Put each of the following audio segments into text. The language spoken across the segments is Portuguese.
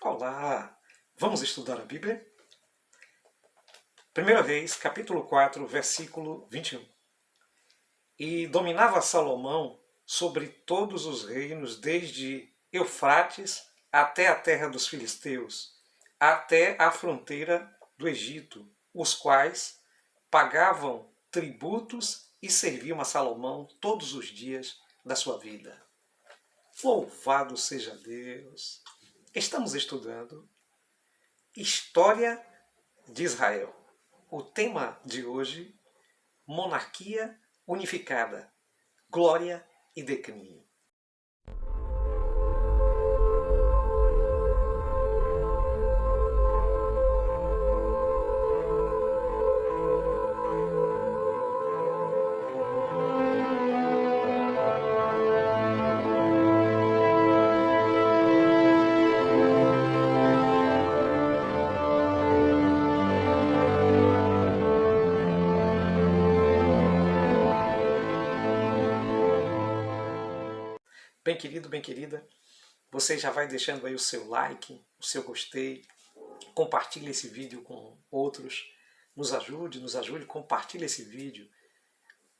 Olá! Vamos estudar a Bíblia? 1 Reis, capítulo 4, versículo 21. E dominava Salomão sobre todos os reinos, desde Eufrates até a terra dos filisteus, até a fronteira do Egito, os quais pagavam tributos e serviam a Salomão todos os dias da sua vida. Louvado seja Deus! Estamos estudando História de Israel. O tema de hoje, monarquia unificada, glória e declínio. Bem querido, bem querida, você já vai deixando aí o seu like, o seu gostei, compartilhe esse vídeo com outros, nos ajude, compartilhe esse vídeo,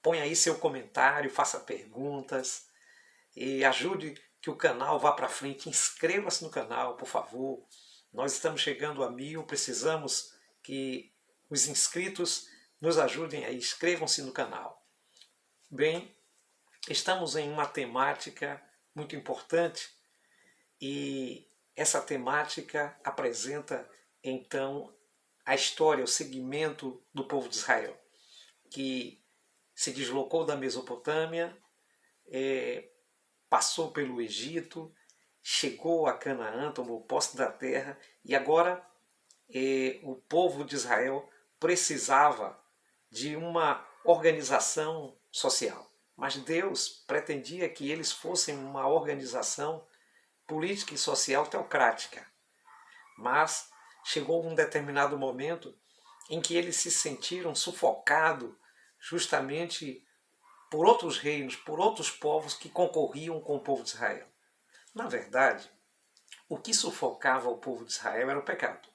põe aí seu comentário, faça perguntas e ajude que o canal vá para frente. Inscreva-se no canal, por favor. Nós estamos chegando a 1000, precisamos que os inscritos nos ajudem aí, inscrevam-se no canal. Bem, estamos em uma temática muito importante e essa temática apresenta então a história, o segmento do povo de Israel, que se deslocou da Mesopotâmia, passou pelo Egito, chegou a Canaã, tomou posse da terra e agora o povo de Israel precisava de uma organização social. Mas Deus pretendia que eles fossem uma organização política e social teocrática. Mas chegou um determinado momento em que eles se sentiram sufocados justamente por outros reinos, por outros povos que concorriam com o povo de Israel. Na verdade, o que sufocava o povo de Israel era o pecado.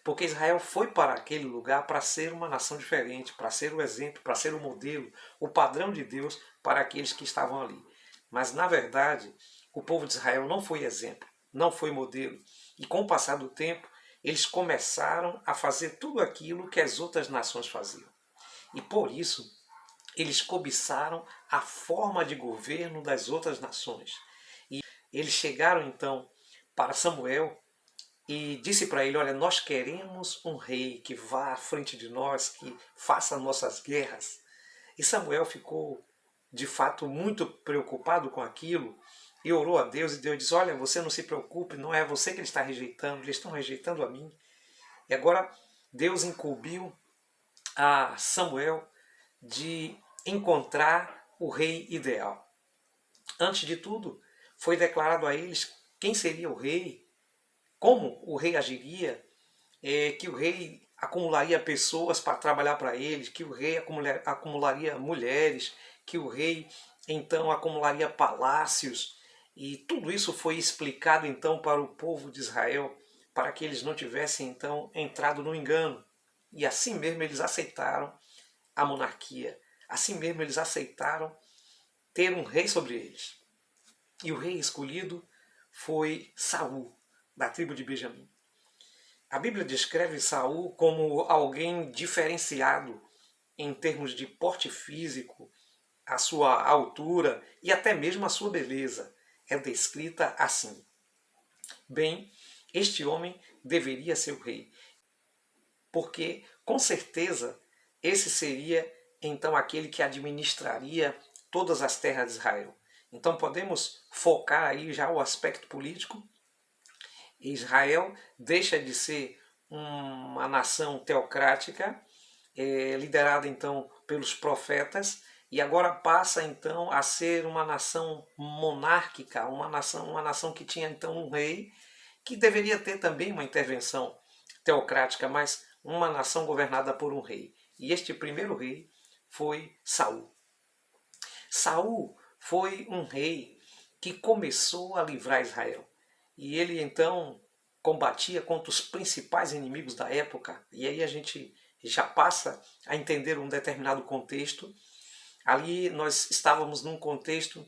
Porque Israel foi para aquele lugar para ser uma nação diferente, para ser o exemplo, para ser o modelo, o padrão de Deus para aqueles que estavam ali. Mas, na verdade, o povo de Israel não foi exemplo, não foi modelo. E com o passar do tempo, eles começaram a fazer tudo aquilo que as outras nações faziam. E por isso, eles cobiçaram a forma de governo das outras nações. E eles chegaram então para Samuel e disse para ele: olha, nós queremos um rei que vá à frente de nós, que faça nossas guerras. E Samuel ficou de fato muito preocupado com aquilo e orou a Deus, e Deus disse: olha, você não se preocupe, não é você que ele está rejeitando, eles estão rejeitando a mim. E agora Deus incumbiu a Samuel de encontrar o rei ideal. Antes de tudo, foi declarado a eles quem seria o rei, como o rei agiria, que o rei acumularia pessoas para trabalhar para eles, que o rei acumularia mulheres, que o rei então acumularia palácios. E tudo isso foi explicado então para o povo de Israel, para que eles não tivessem então entrado no engano. E assim mesmo eles aceitaram a monarquia. Assim mesmo eles aceitaram ter um rei sobre eles. E o rei escolhido foi Saul, da tribo de Benjamim. A Bíblia descreve Saul como alguém diferenciado em termos de porte físico, a sua altura e até mesmo a sua beleza. É descrita assim: bem, este homem deveria ser o rei, porque com certeza esse seria então aquele que administraria todas as terras de Israel. Então podemos focar aí já o aspecto político. Israel deixa de ser uma nação teocrática, liderada então pelos profetas, e agora passa então a ser uma nação monárquica, uma nação que tinha então um rei, que deveria ter também uma intervenção teocrática, mas uma nação governada por um rei. E este primeiro rei foi Saul. Saul foi um rei que começou a livrar Israel. E ele então combatia contra os principais inimigos da época, e aí a gente já passa a entender um determinado contexto. Ali nós estávamos num contexto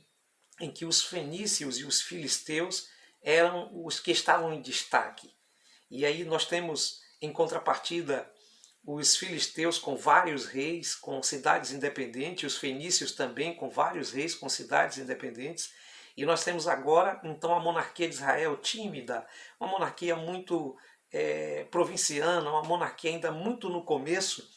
em que os fenícios e os filisteus eram os que estavam em destaque. E aí nós temos, em contrapartida, os filisteus com vários reis, com cidades independentes, os fenícios também com vários reis, com cidades independentes. E nós temos agora, então, a monarquia de Israel tímida, uma monarquia muito provinciana, uma monarquia ainda muito no começo,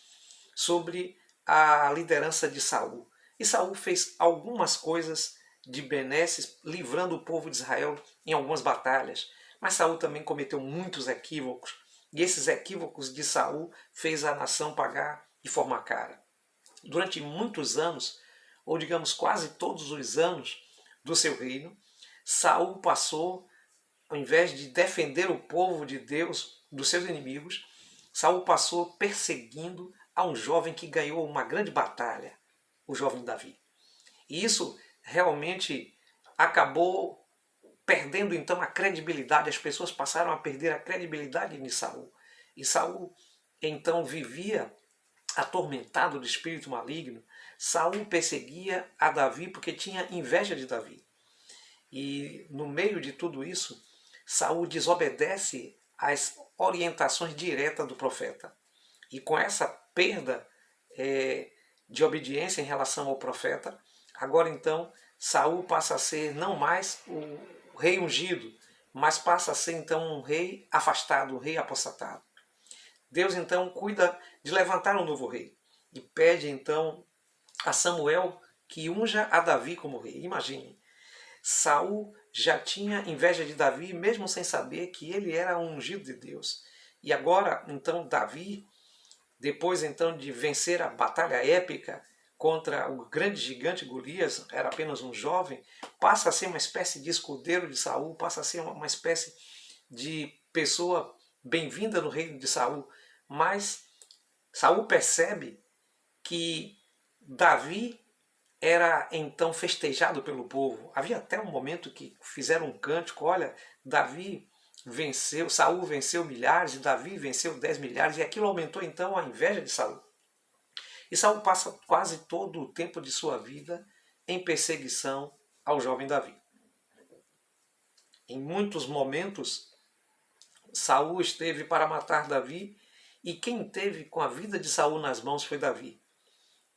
sobre a liderança de Saul. E Saul fez algumas coisas de benesses, livrando o povo de Israel em algumas batalhas. Mas Saul também cometeu muitos equívocos, e esses equívocos de Saul fez a nação pagar de forma cara. Durante muitos anos, ou digamos quase todos os anos do seu reino, Saul passou, ao invés de defender o povo de Deus dos seus inimigos, Saul passou perseguindo a um jovem que ganhou uma grande batalha, o jovem Davi. E isso realmente acabou perdendo então a credibilidade, as pessoas passaram a perder a credibilidade em Saul. E Saul então vivia atormentado do espírito maligno. Saul perseguia a Davi porque tinha inveja de Davi. E no meio de tudo isso, Saul desobedece às orientações diretas do profeta. E com essa perda de obediência em relação ao profeta, agora então Saul passa a ser não mais o rei ungido, mas passa a ser então um rei afastado, um rei apostatado. Deus então cuida de levantar um novo rei e pede então a Samuel que unja a Davi como rei. Imagine, Saul já tinha inveja de Davi mesmo sem saber que ele era um ungido de Deus. E agora então Davi, depois então de vencer a batalha épica contra o grande gigante Golias, era apenas um jovem, passa a ser uma espécie de escudeiro de Saul, passa a ser uma espécie de pessoa bem-vinda no reino de Saul. Mas Saul percebe que Davi era então festejado pelo povo. Havia até um momento que fizeram um cântico, olha, Davi venceu, Saul venceu milhares e Davi venceu 10 milhares, e aquilo aumentou então a inveja de Saul. E Saul passa quase todo o tempo de sua vida em perseguição ao jovem Davi. Em muitos momentos, Saul esteve para matar Davi, e quem teve com a vida de Saul nas mãos foi Davi.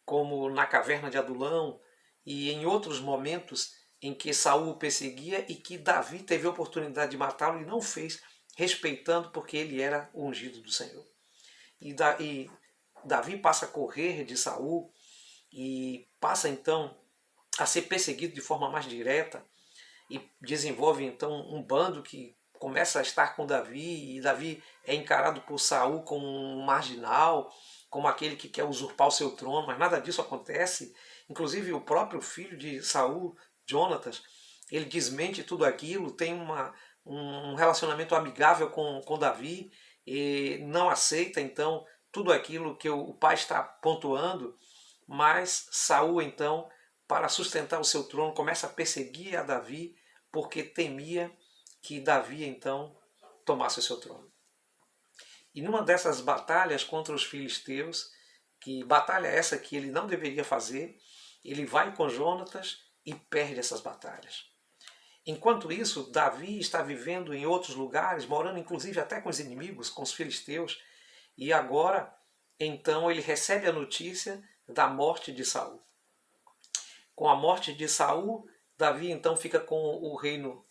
Como na caverna de Adulão e em outros momentos em que Saul o perseguia e que Davi teve a oportunidade de matá-lo e não fez, respeitando porque ele era o ungido do Senhor. E Davi passa a correr de Saul e passa então a ser perseguido de forma mais direta e desenvolve então um bando que começa a estar com Davi, e Davi é encarado por Saul como um marginal, como aquele que quer usurpar o seu trono, mas nada disso acontece. Inclusive o próprio filho de Saul, Jonatas, ele desmente tudo aquilo, tem um relacionamento amigável com Davi, e não aceita então tudo aquilo que o pai está pontuando, mas Saul então, para sustentar o seu trono, começa a perseguir a Davi, porque temia que Davi então tomasse o seu trono. E numa dessas batalhas contra os filisteus, que batalha essa que ele não deveria fazer, ele vai com Jonatas e perde essas batalhas. Enquanto isso, Davi está vivendo em outros lugares, morando inclusive até com os inimigos, com os filisteus, e agora, então, ele recebe a notícia da morte de Saul. Com a morte de Saul, Davi então fica com o reino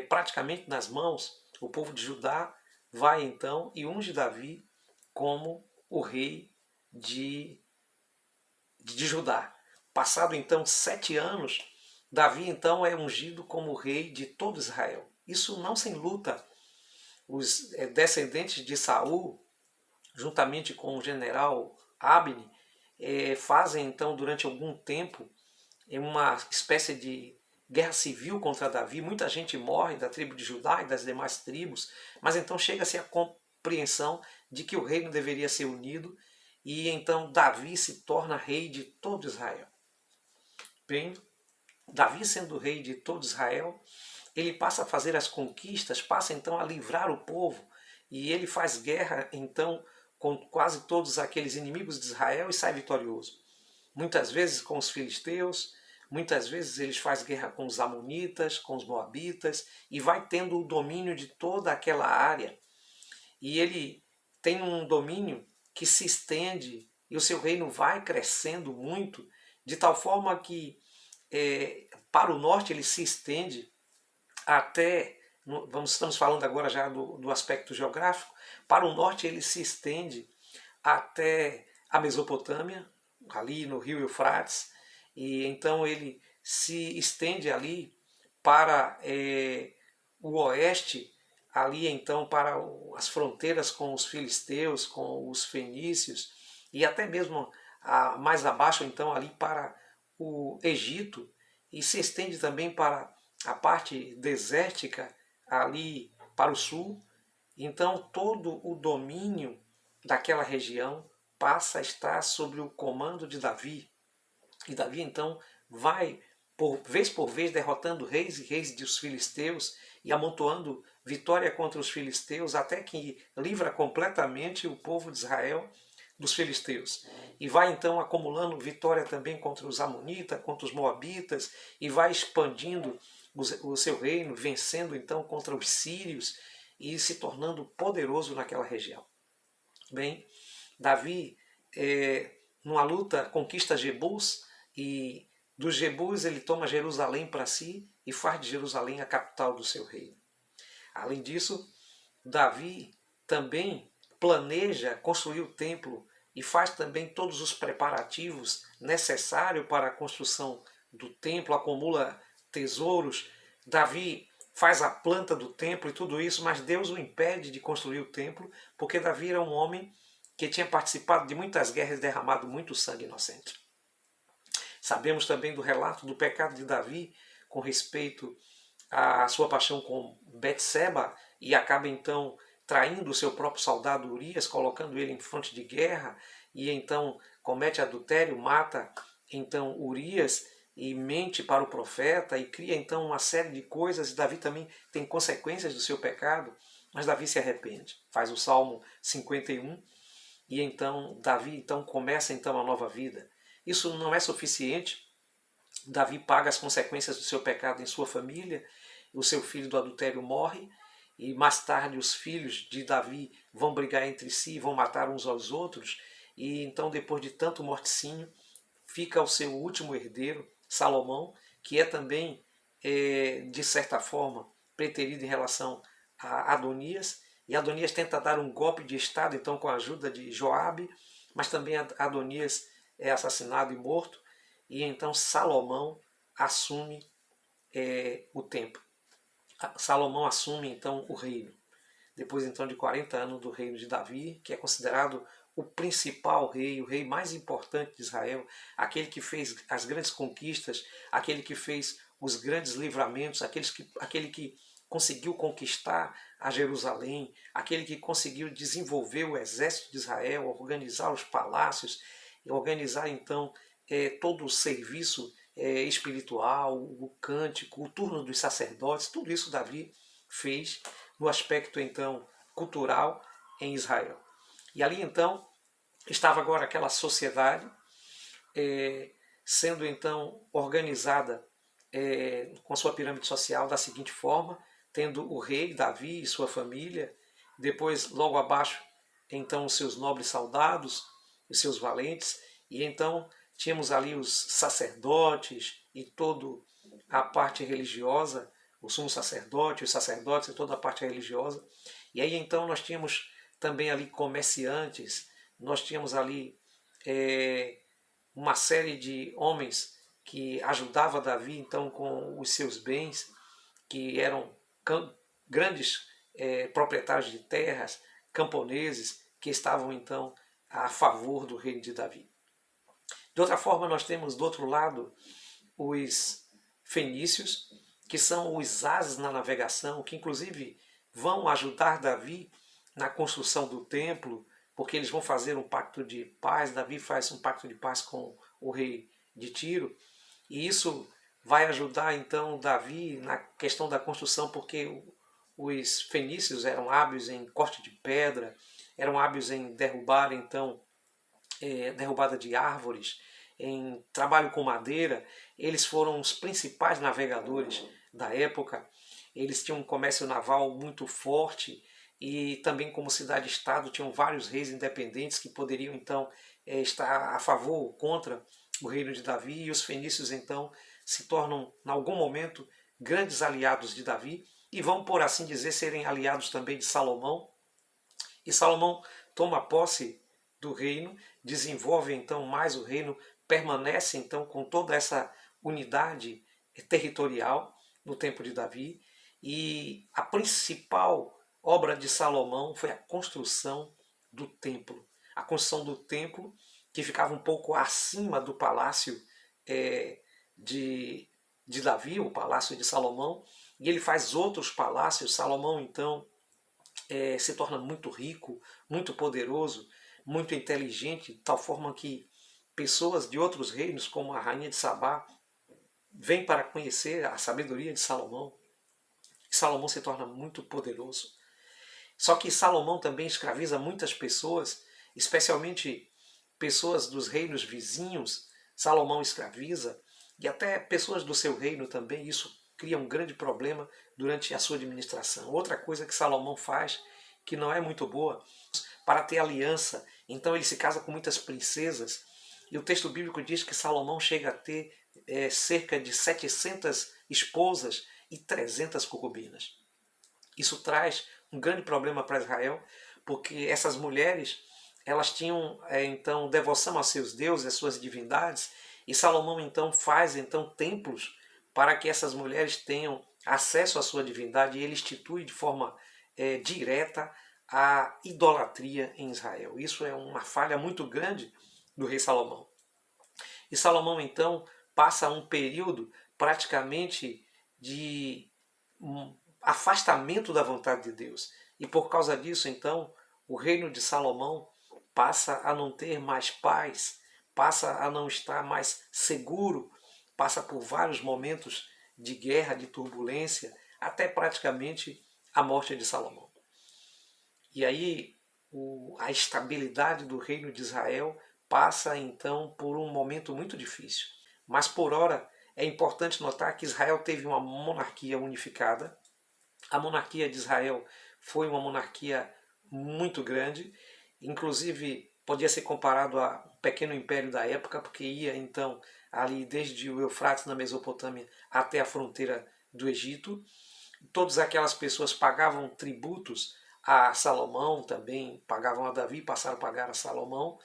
praticamente nas mãos. O povo de Judá vai então e unge Davi como o rei de Judá. Passado então 7 anos, Davi então é ungido como rei de todo Israel. Isso não sem luta. Os descendentes de Saul, juntamente com o general Abne, fazem então durante algum tempo uma espécie de guerra civil contra Davi. Muita gente morre da tribo de Judá e das demais tribos, mas então chega-se a compreensão de que o reino deveria ser unido, e então Davi se torna rei de todo Israel. Bem, Davi sendo rei de todo Israel, ele passa a fazer as conquistas, passa então a livrar o povo, e ele faz guerra então com quase todos aqueles inimigos de Israel e sai vitorioso. Muitas vezes com os filisteus, muitas vezes ele faz guerra com os amonitas, com os moabitas, e vai tendo o domínio de toda aquela área. E ele tem um domínio que se estende, e o seu reino vai crescendo muito, de tal forma que para o norte ele se estende até, estamos falando agora já do aspecto geográfico, para o norte ele se estende até a Mesopotâmia, ali no rio Eufrates, e então ele se estende ali para o oeste, ali então para as fronteiras com os filisteus, com os fenícios, e até mesmo mais abaixo então ali para o Egito, e se estende também para a parte desértica ali para o sul. Então todo o domínio daquela região passa a estar sob o comando de Davi. E Davi então vai por vez derrotando reis e reis dos filisteus e amontoando vitória contra os filisteus, até que livra completamente o povo de Israel dos filisteus. E vai então acumulando vitória também contra os amonitas, contra os moabitas, e vai expandindo o seu reino, vencendo então contra os sírios e se tornando poderoso naquela região. Bem, Davi, numa luta, conquista Jebus, e dos Jebus ele toma Jerusalém para si e faz de Jerusalém a capital do seu reino. Além disso, Davi também planeja construir o templo e faz também todos os preparativos necessários para a construção do templo, acumula tesouros. Davi faz a planta do templo e tudo isso, mas Deus o impede de construir o templo, porque Davi era um homem que tinha participado de muitas guerras e derramado muito sangue inocente. Sabemos também do relato do pecado de Davi com respeito à sua paixão com Betseba, e acaba então traindo o seu próprio soldado Urias, colocando ele em fronte de guerra, e então comete adultério, mata então Urias e mente para o profeta e cria então uma série de coisas. Davi também tem consequências do seu pecado, mas Davi se arrepende. Faz o Salmo 51 e então Davi então começa então a nova vida. Isso não é suficiente. Davi paga as consequências do seu pecado em sua família. O seu filho do adultério morre e mais tarde os filhos de Davi vão brigar entre si, vão matar uns aos outros, e então depois de tanto morticínio fica o seu último herdeiro, Salomão, que é também de certa forma preterido em relação a Adonias, e Adonias tenta dar um golpe de estado então com a ajuda de Joabe, mas também Adonias é assassinado e morto, e então Salomão assume o templo. Salomão assume então o reino, depois então de 40 anos do reino de Davi, que é considerado o principal rei, o rei mais importante de Israel, aquele que fez as grandes conquistas, aquele que fez os grandes livramentos, aquele que conseguiu conquistar a Jerusalém, aquele que conseguiu desenvolver o exército de Israel, organizar os palácios, organizar então todo o serviço espiritual, o cântico, o turno dos sacerdotes, tudo isso Davi fez no aspecto então cultural em Israel. E ali então estava agora aquela sociedade sendo então organizada com a sua pirâmide social da seguinte forma, tendo o rei Davi e sua família, depois logo abaixo então os seus nobres soldados, os seus valentes, e então tínhamos ali os sacerdotes e toda a parte religiosa, o sumo sacerdote, os sacerdotes e toda a parte religiosa. E aí então nós tínhamos também ali comerciantes, nós tínhamos ali uma série de homens que ajudava Davi então com os seus bens, que eram grandes proprietários de terras, camponeses, que estavam então a favor do reino de Davi. De outra forma, nós temos do outro lado os fenícios, que são os ases na navegação, que inclusive vão ajudar Davi na construção do templo, porque eles vão fazer um pacto de paz. Davi faz um pacto de paz com o rei de Tiro, e isso vai ajudar então Davi na questão da construção, porque os fenícios eram hábeis em corte de pedra, eram hábeis em derrubar então derrubada de árvores, em trabalho com madeira. Eles foram os principais navegadores da época. Eles tinham um comércio naval muito forte e também como cidade-estado tinham vários reis independentes que poderiam então estar a favor ou contra o reino de Davi, e os fenícios então se tornam, em algum momento, grandes aliados de Davi e vão, por assim dizer, serem aliados também de Salomão. E Salomão toma posse do reino, desenvolve então mais o reino, permanece então com toda essa unidade territorial no tempo de Davi. E a principal obra de Salomão foi a construção do templo. A construção do templo, que ficava um pouco acima do palácio de, de Davi, o palácio de Salomão, e ele faz outros palácios. Salomão, então, se torna muito rico, muito poderoso, muito inteligente, de tal forma que pessoas de outros reinos, como a rainha de Sabá, vêm para conhecer a sabedoria de Salomão. E Salomão se torna muito poderoso. Só que Salomão também escraviza muitas pessoas, especialmente pessoas dos reinos vizinhos. Salomão escraviza, e até pessoas do seu reino também. Isso cria um grande problema durante a sua administração. Outra coisa que Salomão faz, que não é muito boa, para ter aliança. Então ele se casa com muitas princesas, e o texto bíblico diz que Salomão chega a ter cerca de 700 esposas e 300 concubinas. Isso traz um grande problema para Israel, porque essas mulheres elas tinham então devoção a seus deuses, às suas divindades, e Salomão então faz então templos para que essas mulheres tenham acesso à sua divindade, e ele institui de forma direta a idolatria em Israel. Isso é uma falha muito grande do rei Salomão. E Salomão então passa um período praticamente de afastamento da vontade de Deus. E por causa disso, então, o reino de Salomão passa a não ter mais paz, passa a não estar mais seguro, passa por vários momentos de guerra, de turbulência, até praticamente a morte de Salomão. E aí a estabilidade do reino de Israel passa então por um momento muito difícil. Mas por ora é importante notar que Israel teve uma monarquia unificada. A monarquia de Israel foi uma monarquia muito grande, inclusive podia ser comparado a um pequeno império da época, porque ia então ali desde o Eufrates na Mesopotâmia até a fronteira do Egito. Todas aquelas pessoas pagavam tributos a Salomão, também pagavam a Davi, passaram a pagar a Salomão,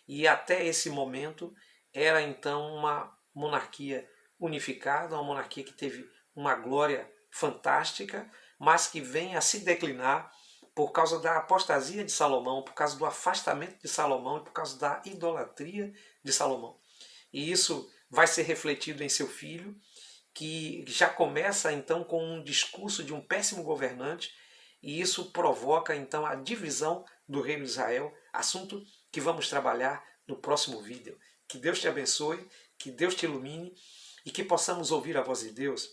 e até esse momento era então uma monarquia unificada, uma monarquia que teve uma glória fantástica, mas que vem a se declinar por causa da apostasia de Salomão, por causa do afastamento de Salomão e por causa da idolatria de Salomão. E isso vai ser refletido em seu filho, que já começa então com um discurso de um péssimo governante, e isso provoca então a divisão do reino de Israel, assunto que vamos trabalhar no próximo vídeo. Que Deus te abençoe, que Deus te ilumine e que possamos ouvir a voz de Deus,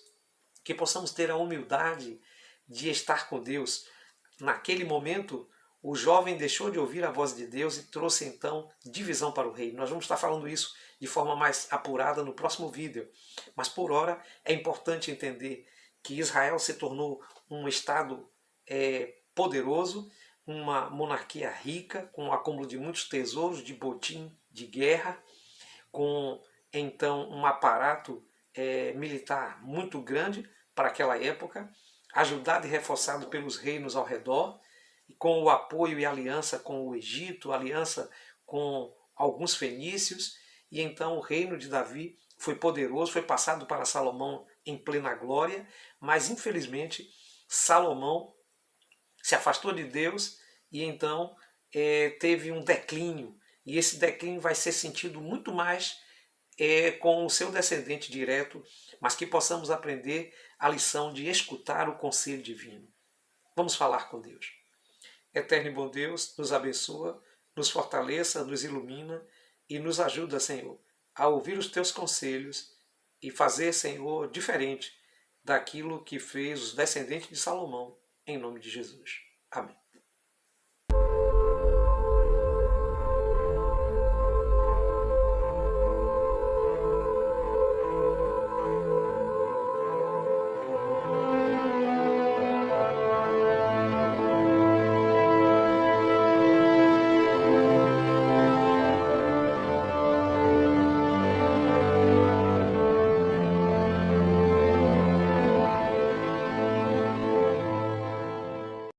que possamos ter a humildade de estar com Deus. Naquele momento, o jovem deixou de ouvir a voz de Deus e trouxe então divisão para o reino. Nós vamos estar falando isso de forma mais apurada no próximo vídeo. Mas por ora é importante entender que Israel se tornou um estado poderoso, uma monarquia rica, com um acúmulo de muitos tesouros, de botim, de guerra, com então um aparato militar muito grande para aquela época, ajudado e reforçado pelos reinos ao redor, com o apoio e aliança com o Egito, aliança com alguns fenícios, e então o reino de Davi foi poderoso, foi passado para Salomão em plena glória, mas infelizmente Salomão se afastou de Deus e então teve um declínio, e esse declínio vai ser sentido muito mais com o seu descendente direto, mas que possamos aprender a lição de escutar o conselho divino. Vamos falar com Deus. Eterno e bom Deus, nos abençoa, nos fortaleça, nos ilumina e nos ajuda, Senhor, a ouvir os teus conselhos e fazer, Senhor, diferente daquilo que fez os descendentes de Salomão, em nome de Jesus. Amém.